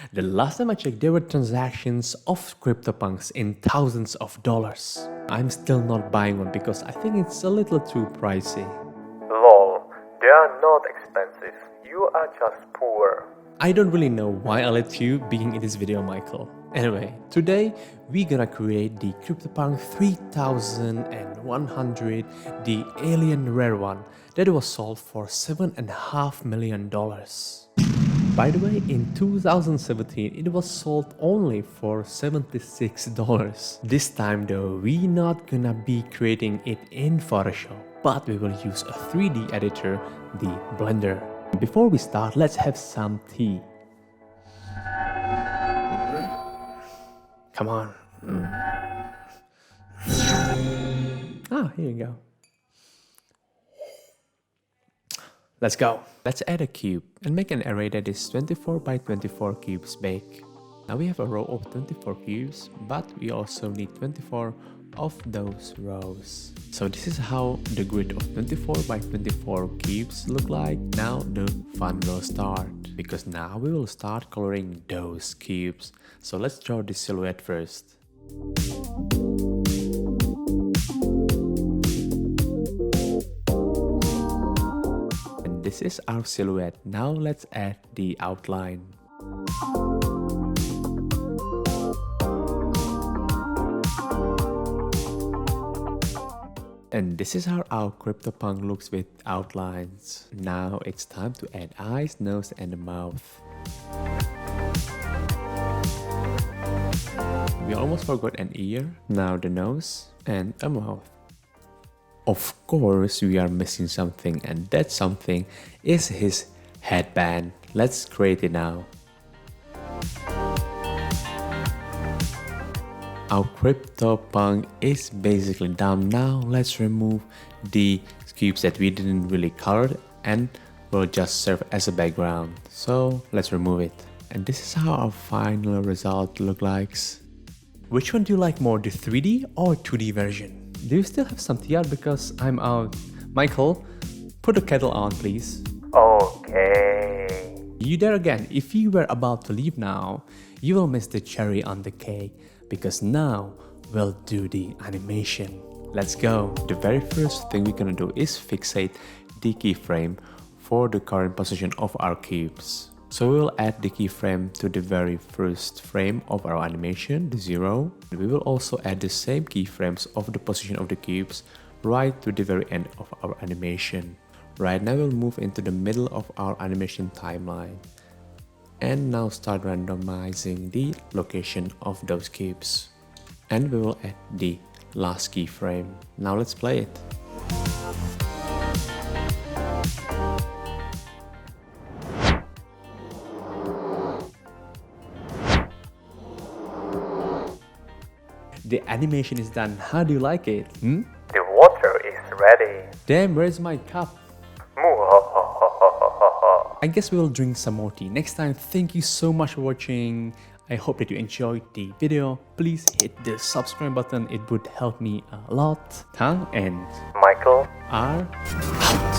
The last time I checked, there were transactions of CryptoPunks in thousands of dollars. I'm still not buying one because I think it's a little too pricey. Lol, they are not expensive. You are just poor. I don't really know why I let you being in this video, Michael. Anyway, today we're gonna create the CryptoPunk 3100, the alien rare one that was sold for $7.5 million. By the way, in 2017 it was sold only for $76. This time though, we're not gonna be creating it in Photoshop, but we will use a 3D editor, the Blender. Before we start, let's have some tea. Come on. Ah, here you go. Let's go. Let's add a cube and make an array that is 24 by 24 cubes big. Now we have a row of 24 cubes, but we also need 24 of those rows. So this is how the grid of 24 by 24 cubes look like. Now the fun will start, because now we will start coloring those cubes. So let's draw the silhouette first. And this is our silhouette. Now let's add the outline. And this is how our CryptoPunk looks with outlines. Now it's time to add eyes, nose and a mouth. We almost forgot an ear. Now the nose and a mouth. Of course we are missing something, and that something is his headband. Let's create it now. Our CryptoPunk is basically done. Now let's remove the cubes that we didn't really color and will just serve as a background. So let's remove it. And this is how our final result looks like. Which one do you like more, the 3D or 2D version? Do you still have some tea out because I'm out? Michael, put the kettle on please. Okay. You there again. If you were about to leave now, you will miss the cherry on the cake, because now we'll do the animation. Let's go. The very first thing we're gonna do is fixate the keyframe for the current position of our cubes. So we will add the keyframe to the very first frame of our animation, the 0. We will also add the same keyframes of the position of the cubes right to the very end of our animation. Right now we'll move into the middle of our animation timeline. And now start randomizing the location of those cubes. And we will add the last keyframe. Now let's play it. The animation is done. How do you like it? The water is ready. Damn, where's my cup? I guess we will drink some more tea next time. Thank you so much for watching. I hope that you enjoyed the video. Please hit the subscribe button. It would help me a lot. Thang and Michael are out.